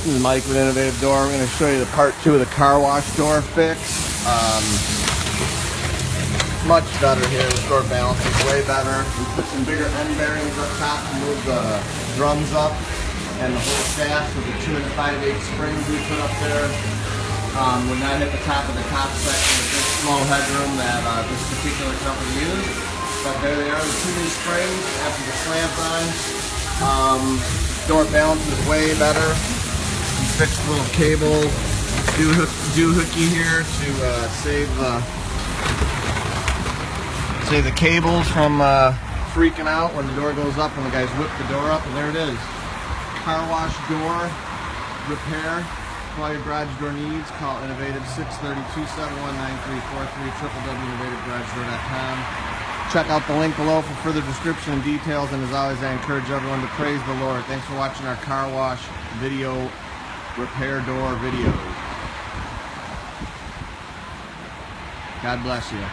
This is Mike with Innovative Door. I'm going to show you the part 2 of the car wash door fix. Much better here. The door balance is way better. We put some bigger end bearings up top to move the drums up, and the whole shaft with the 2 5/8 springs we put up there would not hit the top of the top section with this small headroom that this particular company used. But there they are, the 2 new springs after the clamp on. Door balance is way better. You fix the little cable doohickey here to save the cables from freaking out when the door goes up, when the guys whip the door up. And there it is. Car wash door repair. For all your garage door needs, call Innovative 632-719-343, www.innovativegaragedoor.com. Check out the link below for further description and details, and as always, I encourage everyone to praise the Lord. Thanks for watching our car wash video repair door videos. God bless you.